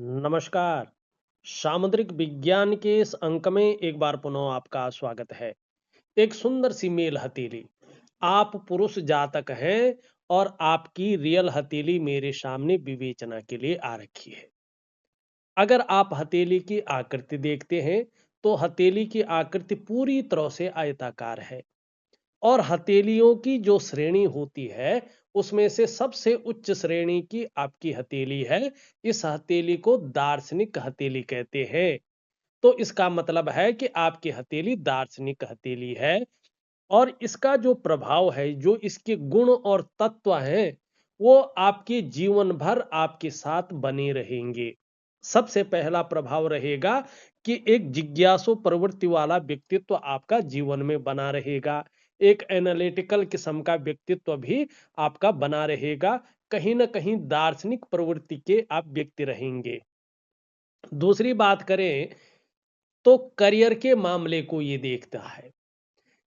नमस्कार। सामुद्रिक विज्ञान के इस अंक में एक बार पुनः आपका स्वागत है। एक सुंदर सी मेल हथेली। आप पुरुष जातक हैं और आपकी रियल हथेली मेरे सामने विवेचना के लिए आ रखी है। अगर आप हथेली की आकृति देखते हैं, तो हथेली की आकृति पूरी तरह से आयताकार है और हथेलियों की जो श्रेणी होती है, उसमें से सबसे उच्च श्रेणी की आपकी हथेली है। इस हथेली को दार्शनिक हथेली कहते हैं। तो इसका मतलब है कि आपकी हथेली दार्शनिक हथेली है और इसका जो प्रभाव है, जो इसके गुण और तत्व हैं, वो आपके जीवन भर आपके साथ बने रहेंगे। सबसे पहला प्रभाव रहेगा कि एक जिज्ञासु प्रवृत्ति वाला व्यक्तित्व आपका जीवन में बना रहेगा। एक एनालिटिकल किस्म का व्यक्तित्व भी आपका बना रहेगा। कहीं न कहीं दार्शनिक प्रवृत्ति के आप व्यक्ति रहेंगे। दूसरी बात करें तो करियर के मामले को ये देखता है।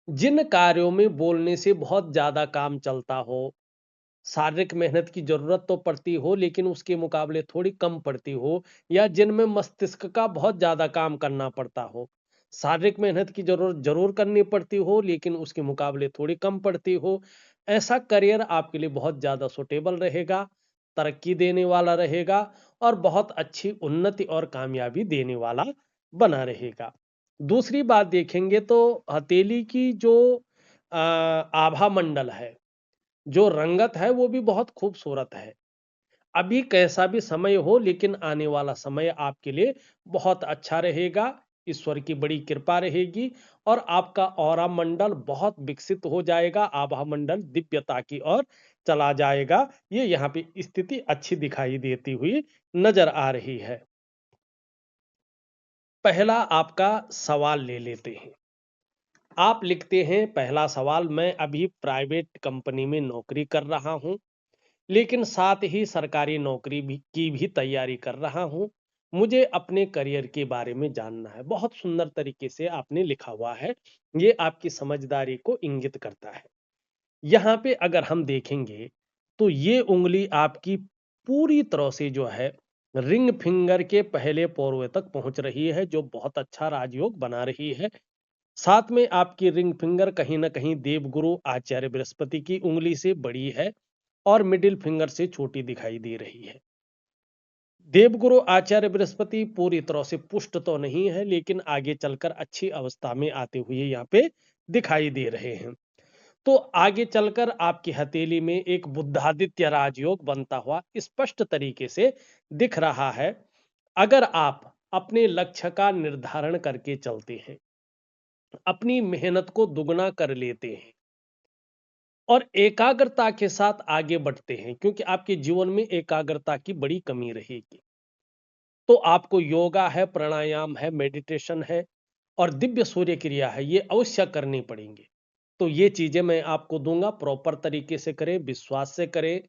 जिन कार्यों में बोलने से बहुत ज़्यादा काम चलता हो, शारीरिक मेहनत की ज़रूरत तो पड़ती हो लेकिन उसके मुकाबले थोड़ी कम पड़ती हो, या जिनमें मस्तिष्क का बहुत ज़्यादा काम करना पड़ता हो। शारीरिक मेहनत की ज़रूरत ज़रूर करनी पड़ती हो लेकिन उसके मुकाबले थोड़ी कम पड़ती हो। ऐसा करियर आपके लिए बहुत ज़्यादा सूटेबल रहेगा, तरक्की देने वाला रहेगा और बहुत अच्छी उन्नति और कामयाबी देने वाला बना रहेगा। दूसरी बात देखेंगे तो हथेली की जो आभा मंडल है, जो रंगत है, वो भी बहुत खूबसूरत है। अभी कैसा भी समय हो लेकिन आने वाला समय आपके लिए बहुत अच्छा रहेगा। ईश्वर की बड़ी कृपा रहेगी और आपका ऑरा मंडल बहुत विकसित हो जाएगा। आभा मंडल दिव्यता की ओर चला जाएगा। ये यहाँ पे स्थिति अच्छी दिखाई देती हुई नजर आ रही है। पहला आपका सवाल ले लेते हैं। आप लिखते हैं पहला सवाल, मैं अभी प्राइवेट कंपनी में नौकरी कर रहा हूं, लेकिन साथ ही सरकारी नौकरी की भी तैयारी कर रहा हूं। मुझे अपने करियर के बारे में जानना है। बहुत सुंदर तरीके से आपने लिखा हुआ है। ये आपकी समझदारी को इंगित करता है। यहाँ पे अगर हम देखेंगे तो ये उंगली आपकी पूरी तरह से जो है रिंग फिंगर के पहले पोर्वे तक पहुंच रही है, जो बहुत अच्छा राजयोग बना रही है। साथ में आपकी रिंग फिंगर कहीं ना कहीं देवगुरु आचार्य बृहस्पति की उंगली से बड़ी है और मिडिल फिंगर से छोटी दिखाई दे रही है। देवगुरु आचार्य बृहस्पति पूरी तरह से पुष्ट तो नहीं है लेकिन आगे चलकर अच्छी अवस्था में आते हुए यहाँ पे दिखाई दे रहे हैं। तो आगे चलकर आपकी हथेली में एक बुद्धादित्य राजयोग बनता हुआ स्पष्ट तरीके से दिख रहा है। अगर आप अपने लक्ष्य का निर्धारण करके चलते हैं, अपनी मेहनत को दुगना कर लेते हैं और एकाग्रता के साथ आगे बढ़ते हैं, क्योंकि आपके जीवन में एकाग्रता की बड़ी कमी रहेगी, तो आपको योगा है, प्राणायाम है, मेडिटेशन है और दिव्य सूर्य क्रिया है, ये अवश्य करनी पड़ेंगे। तो ये चीजें मैं आपको दूंगा, प्रॉपर तरीके से करें, विश्वास से करें,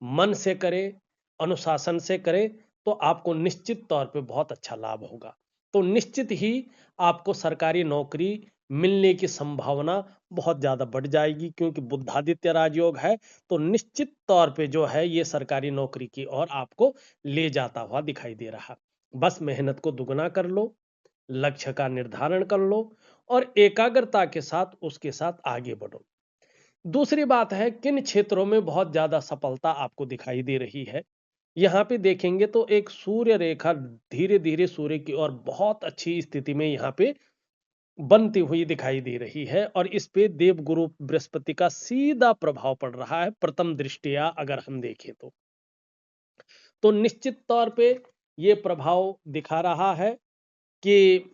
मन से करें, अनुशासन से करें, तो आपको निश्चित तौर पे बहुत अच्छा लाभ होगा। तो निश्चित ही आपको सरकारी नौकरी मिलने की संभावना बहुत ज्यादा बढ़ जाएगी, क्योंकि बुद्धादित्य राजयोग है। तो निश्चित तौर पे जो है ये सरकारी नौकरी की ओर आपको ले जाता हुआ दिखाई दे रहा। बस मेहनत को दुगना कर लो, लक्ष्य का निर्धारण कर लो और एकाग्रता के साथ उसके साथ आगे बढ़ो। दूसरी बात है, किन क्षेत्रों में बहुत ज्यादा सफलता आपको दिखाई दे रही है। यहाँ पे देखेंगे तो एक सूर्य रेखा धीरे धीरे सूर्य की ओर बहुत अच्छी स्थिति में यहाँ पे बनती हुई दिखाई दे रही है और इस पे देवगुरु बृहस्पति का सीधा प्रभाव पड़ रहा है, प्रथम दृष्टिया अगर हम देखें तो निश्चित तौर पे ये प्रभाव दिखा रहा है कि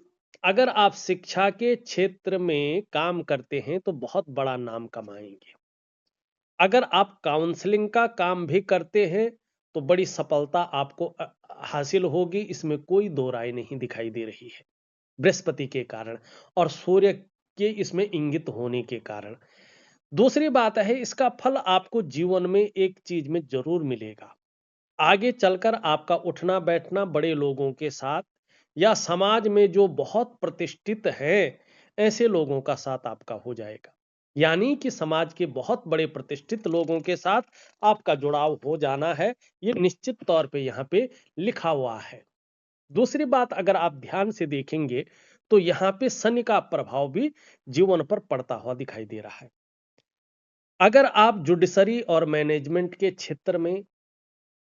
अगर आप शिक्षा के क्षेत्र में काम करते हैं तो बहुत बड़ा नाम कमाएंगे। अगर आप काउंसलिंग का काम भी करते हैं तो बड़ी सफलता आपको हासिल होगी, इसमें कोई दो राय नहीं दिखाई दे रही है, बृहस्पति के कारण और सूर्य के इसमें इंगित होने के कारण। दूसरी बात है, इसका फल आपको जीवन में एक चीज में जरूर मिलेगा। आगे चलकर आपका उठना बैठना बड़े लोगों के साथ या समाज में जो बहुत प्रतिष्ठित हैं, ऐसे लोगों का साथ आपका हो जाएगा। यानी कि समाज के बहुत बड़े प्रतिष्ठित लोगों के साथ आपका जुड़ाव हो जाना है, ये निश्चित तौर पे यहाँ पे लिखा हुआ है। दूसरी बात अगर आप ध्यान से देखेंगे तो यहाँ पे शनि का प्रभाव भी जीवन पर पड़ता हुआ दिखाई दे रहा है। अगर आप जुडिशरी और मैनेजमेंट के क्षेत्र में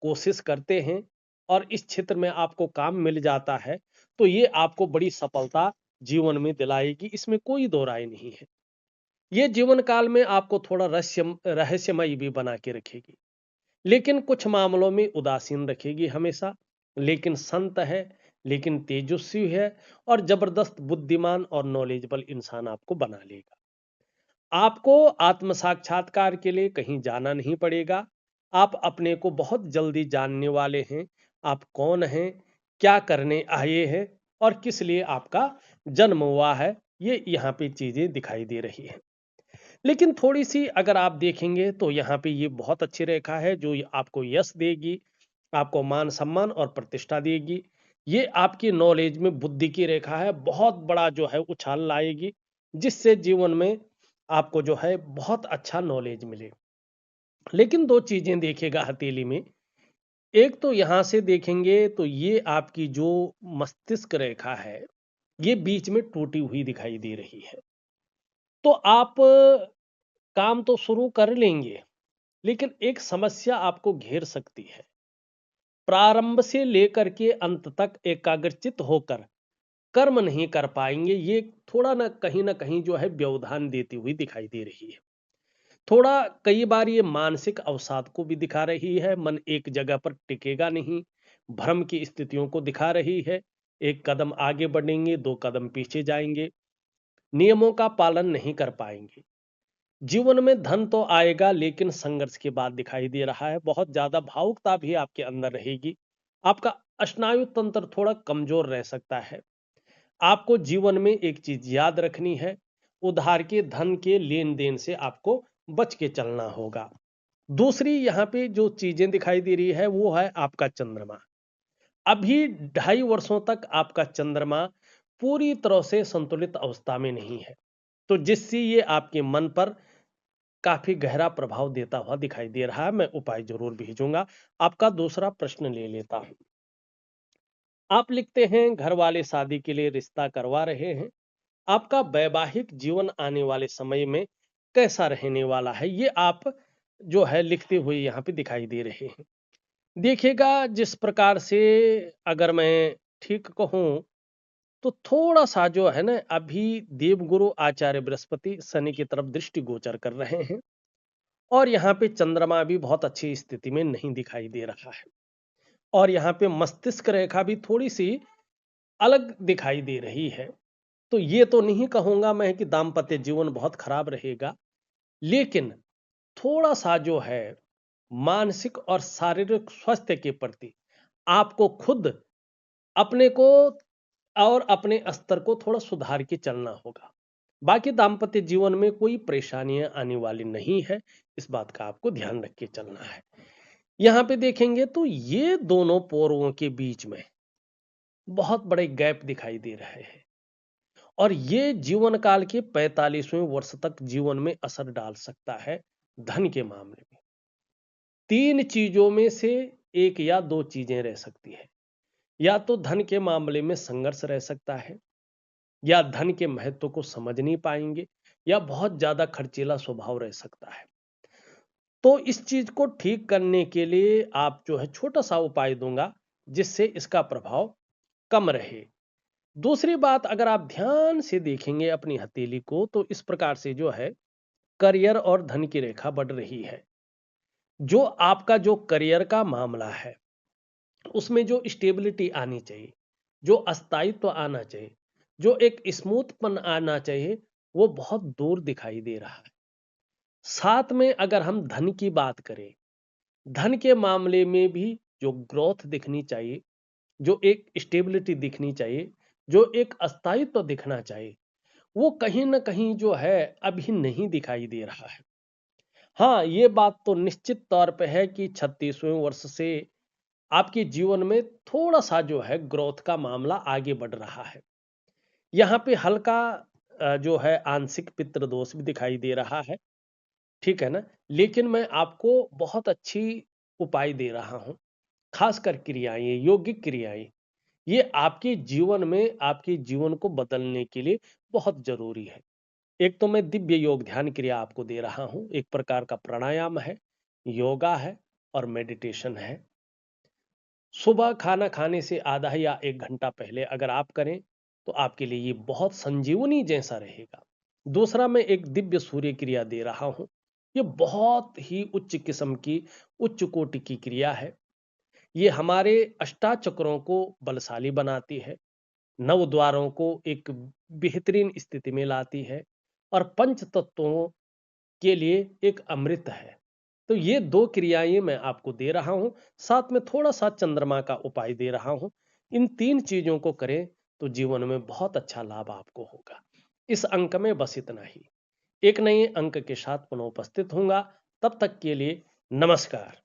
कोशिश करते हैं और इस क्षेत्र में आपको काम मिल जाता है तो ये आपको बड़ी सफलता जीवन में दिलाएगी, इसमें कोई दो राय नहीं है। ये जीवन काल में आपको थोड़ा रहस्यमय भी बना के रखेगी, लेकिन कुछ मामलों में उदासीन रखेगी हमेशा। लेकिन संत है, लेकिन तेजस्वी है और जबरदस्त बुद्धिमान और नॉलेजेबल इंसान आपको बना लेगा। आपको आत्म साक्षात्कार के लिए कहीं जाना नहीं पड़ेगा। आप अपने को बहुत जल्दी जानने वाले हैं। आप कौन हैं, क्या करने आए हैं और किस लिए आपका जन्म हुआ है, ये यहाँ पे चीजें दिखाई दे रही हैं। लेकिन थोड़ी-सी अगर आप देखेंगे तो यहाँ पे ये बहुत अच्छी रेखा है जो आपको यश देगी, आपको मान-सम्मान और प्रतिष्ठा देगी। ये आपकी नॉलेज में बुद्धि की रेखा है, बहुत बड़ा जो है उछाल लाएगी, जिससे जीवन में आपको जो है बहुत अच्छा नॉलेज मिले। लेकिन 2 चीज़ें देखिएगा हथेली में, एक तो यहाँ से देखेंगे तो ये आपकी जो मस्तिष्क रेखा है, ये बीच में टूटी हुई दिखाई दे रही है। तो आप काम तो शुरू कर लेंगे, लेकिन एक समस्या आपको घेर सकती है। प्रारंभ से लेकर के अंत तक एकाग्रचित होकर कर्म नहीं कर पाएंगे, ये थोड़ा ना कहीं जो है व्यवधान देती हुई दिखाई दे रही है। थोड़ा कई बार ये मानसिक अवसाद को भी दिखा रही है, मन एक जगह पर टिकेगा नहीं, भ्रम की स्थितियों को दिखा रही है। एक कदम आगे बढ़ेंगे, 2 कदम पीछे जाएंगे, नियमों का पालन नहीं कर पाएंगे। जीवन में धन तो आएगा, लेकिन संघर्ष के बाद दिखाई दे रहा है बहुत ज्यादा भावुकता भी आपके अंदर रहेगी। आपका स्नायु तंत्र थोड़ा कमजोर रह सकता है। आपको जीवन में एक चीज याद रखनी है, उधार के धन के लेन देन से आपको बच के चलना होगा। दूसरी यहाँ पे जो चीजें दिखाई दे रही है वो है आपका चंद्रमा। अभी 2.5 वर्षों तक आपका चंद्रमा पूरी तरह से संतुलित अवस्था में नहीं है, तो जिससे ये आपके मन पर काफी गहरा प्रभाव देता हुआ दिखाई दे रहा है। मैं उपाय जरूर भेजूंगा। आपका दूसरा प्रश्न ले लेता हूं। आप लिखते हैं घर वाले शादी के लिए रिश्ता करवा रहे हैं। आपका वैवाहिक जीवन आने वाले समय में कैसा रहने वाला है, ये आप जो है लिखते हुए यहाँ पे दिखाई दे रहे हैं। देखिएगा जिस प्रकार से अगर मैं ठीक कहूं तो थोड़ा सा जो है ना, अभी देवगुरु आचार्य बृहस्पति शनि की तरफ दृष्टि गोचर कर रहे हैं और यहाँ पे चंद्रमा भी बहुत अच्छी स्थिति में नहीं दिखाई दे रहा है और यहाँ पे मस्तिष्क रेखा भी थोड़ी सी अलग दिखाई दे रही है। तो ये तो नहीं कहूंगा मैं कि दाम्पत्य जीवन बहुत खराब रहेगा, लेकिन थोड़ा सा जो है मानसिक और शारीरिक स्वास्थ्य के प्रति आपको खुद अपने को और अपने स्तर को थोड़ा सुधार के चलना होगा। बाकी दाम्पत्य जीवन में कोई परेशानियां आने वाली नहीं है, इस बात का आपको ध्यान रख के चलना है। यहाँ पे देखेंगे तो ये दोनों पौरवों के बीच में बहुत बड़े गैप दिखाई दे रहे हैं और ये जीवन काल के 45वें वर्ष तक जीवन में असर डाल सकता है। धन के मामले में 3 चीजों में से एक या 2 चीजें रह सकती है। या तो धन के मामले में संघर्ष रह सकता है, या धन के महत्व को समझ नहीं पाएंगे, या बहुत ज्यादा खर्चीला स्वभाव रह सकता है। तो इस चीज को ठीक करने के लिए आप जो है छोटा सा उपाय दूंगा, जिससे इसका प्रभाव कम रहे। दूसरी बात अगर आप ध्यान से देखेंगे अपनी हथेली को तो इस प्रकार से जो है करियर और धन की रेखा बढ़ रही है। जो आपका जो करियर का मामला है उसमें जो स्टेबिलिटी आनी चाहिए, जो अस्थायित्व आना चाहिए, जो एक स्मूथपन आना चाहिए, वो बहुत दूर दिखाई दे रहा है। साथ में अगर हम धन की बात करें, धन के मामले में भी जो ग्रोथ दिखनी चाहिए, जो एक स्टेबिलिटी दिखनी चाहिए, जो एक अस्थायित्व दिखना चाहिए, वो कहीं ना कहीं जो है अभी नहीं दिखाई दे रहा है। हाँ, ये बात तो निश्चित तौर पे है कि 36वें वर्ष से आपके जीवन में थोड़ा सा जो है ग्रोथ का मामला आगे बढ़ रहा है। यहाँ पे हल्का जो है आंशिक पितृ दोष भी दिखाई दे रहा है, ठीक है ना। लेकिन मैं आपको बहुत अच्छी उपाय दे रहा हूँ, खासकर क्रियाएं, योगिक क्रियाएं, ये आपके जीवन को बदलने के लिए बहुत जरूरी है। एक तो मैं दिव्य योग ध्यान क्रिया आपको दे रहा हूं, एक प्रकार का प्राणायाम है, योगा है और मेडिटेशन है। सुबह खाना खाने से आधा या 1 घंटा पहले अगर आप करें तो आपके लिए ये बहुत संजीवनी जैसा रहेगा। दूसरा, मैं एक दिव्य सूर्य क्रिया दे रहा हूं। ये बहुत ही उच्च किस्म की, उच्च कोटि की क्रिया है। ये हमारे अष्टाचक्रों को बलशाली बनाती है, नव द्वारों को एक बेहतरीन स्थिति में लाती है और पंच तत्वों के लिए एक अमृत है। तो ये 2 क्रियाएं मैं आपको दे रहा हूं, साथ में थोड़ा-सा चंद्रमा का उपाय दे रहा हूं। इन 3 चीजों को करें तो जीवन में बहुत अच्छा लाभ आपको होगा। इस अंक में बस इतना ही। एक नए अंक के साथ पुनः उपस्थित होऊंगा। तब तक के लिए नमस्कार।